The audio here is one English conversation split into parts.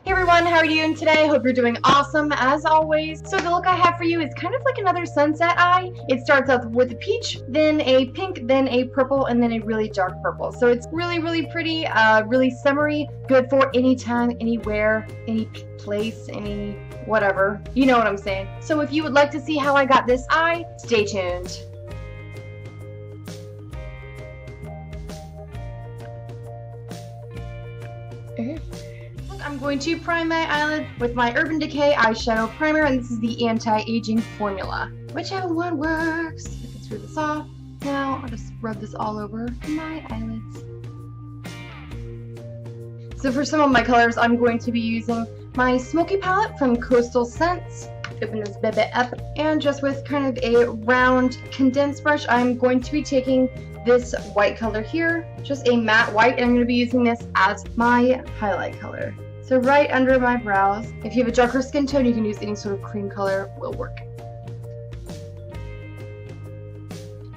Hey everyone, how are you doing today? Hope you're doing awesome as always. So the look I have for you is kind of like another sunset eye. It starts out with a peach, then a pink, then a purple, and then a really dark purple. So it's really pretty, really summery, good for anytime, anywhere, any place, any whatever. You know what I'm saying. So if you would like to see how I got this eye, stay tuned. I'm going to prime my eyelid with my Urban Decay eyeshadow primer, and this is the anti-aging formula. Whichever one works. I can screw this off. Now I'll just rub this all over my eyelids. So for some of my colors, I'm going to be using my Smokey palette from Costal Scents. Open this baby up, and just with kind of a round condensed brush, I'm going to be taking this white color here, just a matte white, and I'm going to be using this as my highlight color. So right under my brows. If you have a darker skin tone, you can use any sort of cream color, will work.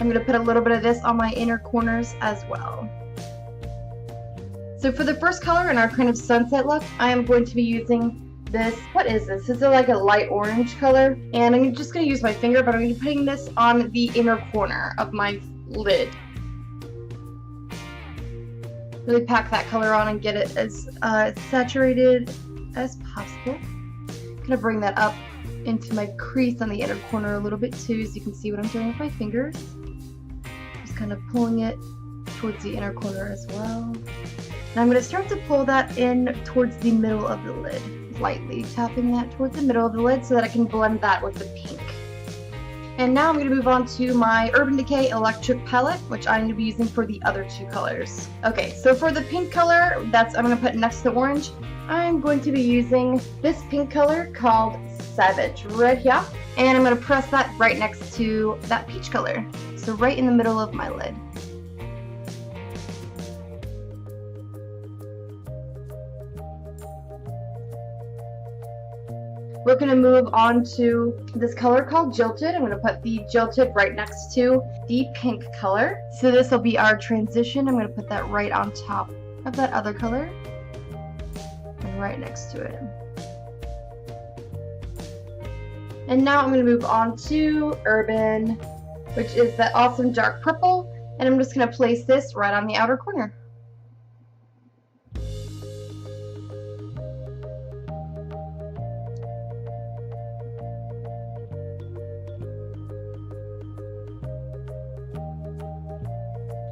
I'm going to put a little bit of this on my inner corners as well. So for the first color in our kind of sunset look, I am going to be using this. What is this? This is like a light orange color, and I'm just going to use my finger, but I'm going to be putting this on the inner corner of my lid. Really pack that color on and get it as saturated as possible. Gonna bring that up into my crease on the inner corner a little bit too, so you can see what I'm doing with my fingers. Just kind of pulling it towards the inner corner as well. And I'm gonna start to pull that in towards the middle of the lid, lightly tapping that towards the middle of the lid so that I can blend that with the pink. And now I'm going to move on to my Urban Decay Electric palette, which I'm going to be using for the other two colors. Okay, so for the pink color, I'm going to put next to the orange, I'm going to be using this pink color called Savage right here. And I'm going to press that right next to that peach color. So right in the middle of my lid. We're going to move on to this color called Jilted. I'm going to put the Jilted right next to the pink color. So this will be our transition. I'm going to put that right on top of that other color and right next to it. And now I'm going to move on to Urban, which is that awesome dark purple. And I'm just going to place this right on the outer corner.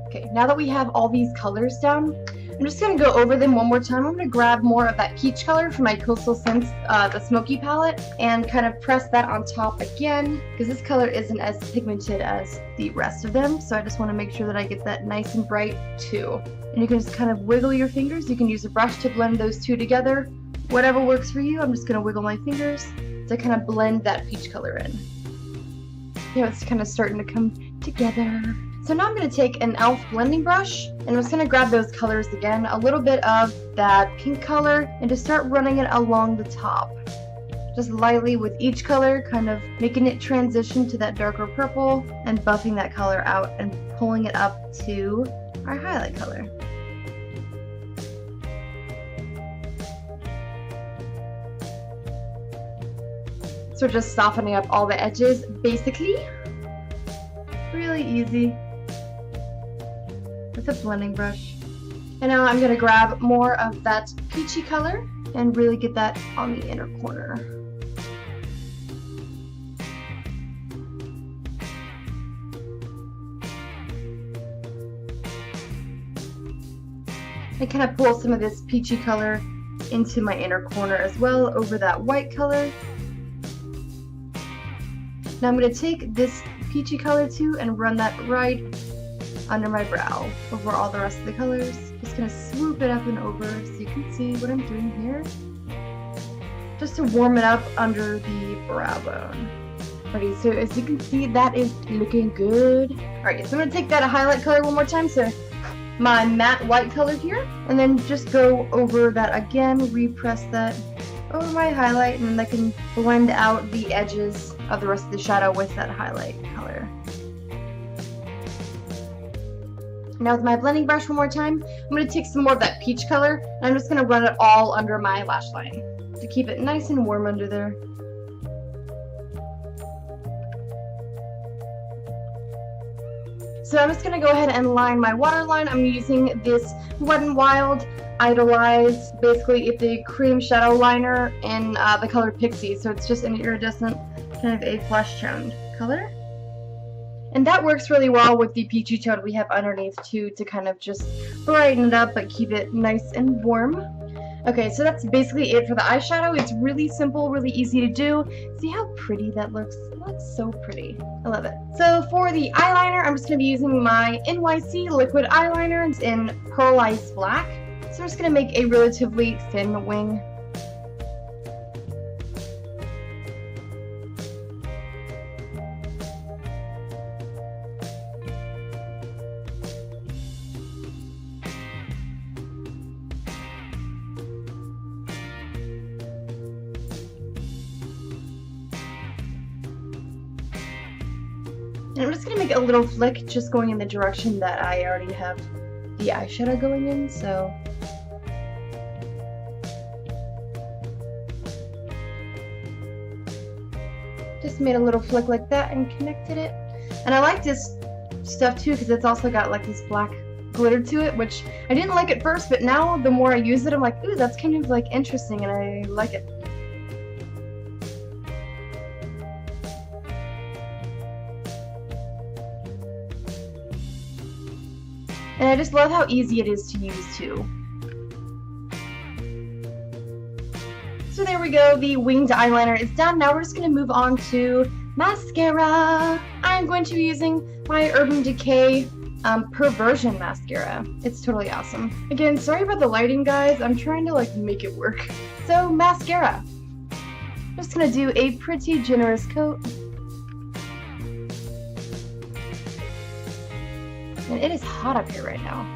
Okay, now that we have all these colors down, I'm just going to go over them one more time. I'm going to grab more of that peach color from my Costal Scents, the Smokey palette, and kind of press that on top again, because this color isn't as pigmented as the rest of them, so I just want to make sure that I get that nice and bright too. And you can just kind of wiggle your fingers. You can use a brush to blend those two together. Whatever works for you. I'm just going to wiggle my fingers to kind of blend that peach color in. You know, it's kind of starting to come together. So now I'm going to take an e.l.f. blending brush, and I'm just going to grab those colors again, a little bit of that pink color, and just start running it along the top. Just lightly with each color, kind of making it transition to that darker purple, and buffing that color out and pulling it up to our highlight color. So just softening up all the edges, basically. Really easy. With a blending brush. And now I'm going to grab more of that peachy color and really get that on the inner corner. And kind of pull some of this peachy color into my inner corner as well over that white color. Now I'm going to take this peachy color too and run that right under my brow over all the rest of the colors. Just gonna swoop it up and over so you can see what I'm doing here. Just to warm it up under the brow bone. Alrighty, so as you can see, that is looking good. Alright, so I'm gonna take that highlight color one more time, so my matte white color here, and then just go over that again, repress that over my highlight, and then I can blend out the edges of the rest of the shadow with that highlight color. Now with my blending brush one more time, I'm going to take some more of that peach color, and I'm just going to run it all under my lash line to keep it nice and warm under there. So I'm just going to go ahead and line my waterline. I'm using this Wet n Wild Idolize, basically it's a cream shadow liner in the color Pixie, so it's just an iridescent kind of a flesh toned color. And that works really well with the peachy tone we have underneath too, to kind of just brighten it up but keep it nice and warm. Okay, so that's basically it for the eyeshadow. It's really simple, really easy to do. See how pretty that looks? That's so pretty. I love it. So for the eyeliner, I'm just going to be using my NYC liquid eyeliner. It's in Pearl Ice Black. So I'm just going to make a relatively thin wing. And I'm just going to make a little flick just going in the direction that I already have the eyeshadow going in, so. Just made a little flick like that and connected it. And I like this stuff too because it's also got like this black glitter to it, which I didn't like at first, but now the more I use it, I'm like, ooh, that's kind of like interesting and I like it. And I just love how easy it is to use too. So there we go, the winged eyeliner is done. Now we're just going to move on to mascara. I'm going to be using my Urban Decay Perversion mascara. It's totally awesome. Again, sorry about the lighting, guys. I'm trying to like make it work. So mascara. I'm just going to do a pretty generous coat. And it is hot up here right now.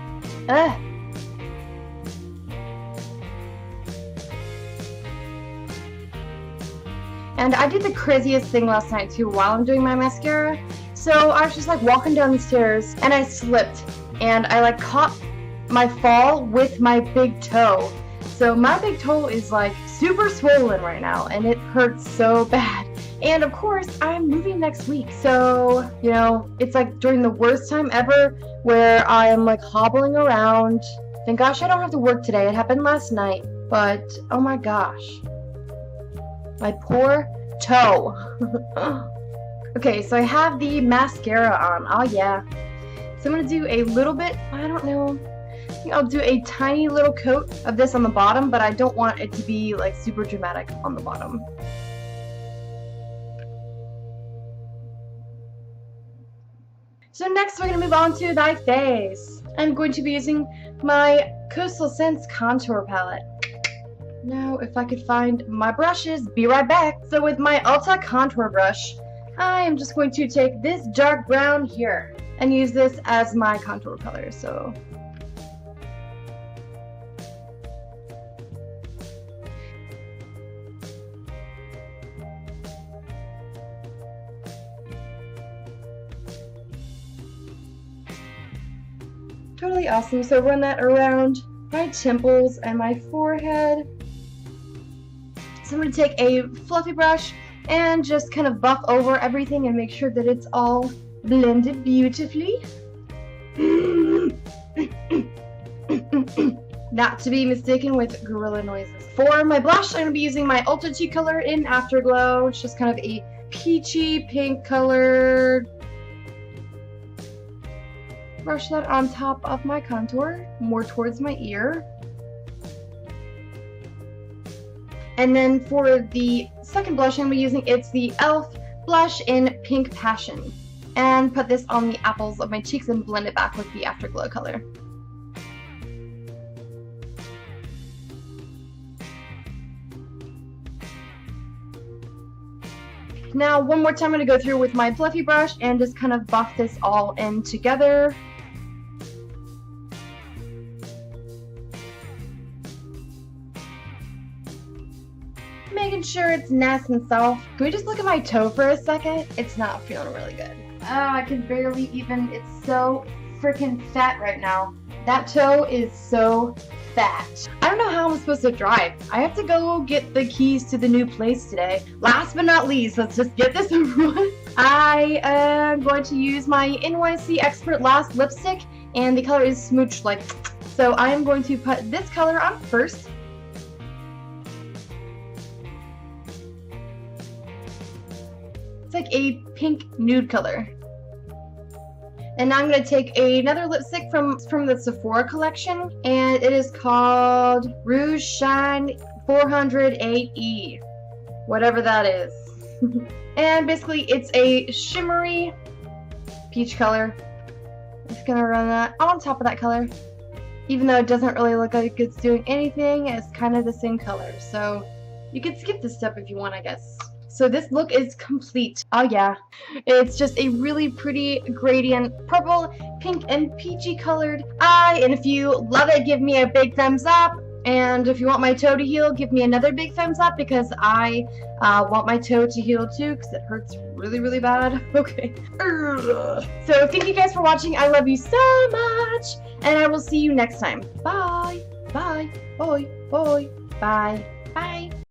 Ugh. And I did the craziest thing last night too while I'm doing my mascara. So I was just like walking down the stairs and I slipped and I like caught my fall with my big toe. So my big toe is like super swollen right now and it hurts so bad. And of course, I'm moving next week, so, you know, it's like during the worst time ever where I am like hobbling around. Thank gosh I don't have to work today. It happened last night, but oh my gosh. My poor toe. Okay, so I have the mascara on. Oh yeah. So I'm going to do a little bit, I don't know. I think I'll do a tiny little coat of this on the bottom, but I don't want it to be like super dramatic on the bottom. So next we're going to move on to thy face. I'm going to be using my Costal Scents contour palette. Now if I could find my brushes, be right back. So with my Ulta contour brush, I am just going to take this dark brown here and use this as my contour color. So totally awesome. So run that around my temples and my forehead. So I'm going to take a fluffy brush and just kind of buff over everything and make sure that it's all blended beautifully. Not to be mistaken with gorilla noises. For my blush, I'm going to be using my Ulta Cheek color in Afterglow. It's just kind of a peachy pink color. Brush that on top of my contour, more towards my ear. And then for the second blush I'm using, it's the e.l.f. blush in Pink Passion. And put this on the apples of my cheeks and blend it back with the Afterglow color. Now one more time I'm going to go through with my fluffy brush and just kind of buff this all in together. Making sure it's nice and soft. Can we just look at my toe for a second? It's not feeling really good. I can barely even, it's so freaking fat right now. That toe is so fat. I don't know how I'm supposed to drive. I have to go get the keys to the new place today. Last but not least, let's just get this over with. I am going to use my NYC Expert Last lipstick, and the color is Smooch. So I am going to put this color on first. It's like a pink nude color. And now I'm going to take another lipstick from the Sephora collection, and it is called Rouge Shine 408E, whatever that is. And basically it's a shimmery peach color. I'm just going to run that on top of that color. Even though it doesn't really look like it's doing anything, it's kind of the same color. So you could skip this step if you want, I guess. So this look is complete. Oh yeah, it's just a really pretty gradient purple, pink, and peachy colored eye. And if you love it, give me a big thumbs up. And if you want my toe to heal, give me another big thumbs up, because I want my toe to heal too, because it hurts really, really bad. Okay. So thank you guys for watching. I love you so much, and I will see you next time. Bye. Bye. Bye. Bye. Bye. Bye.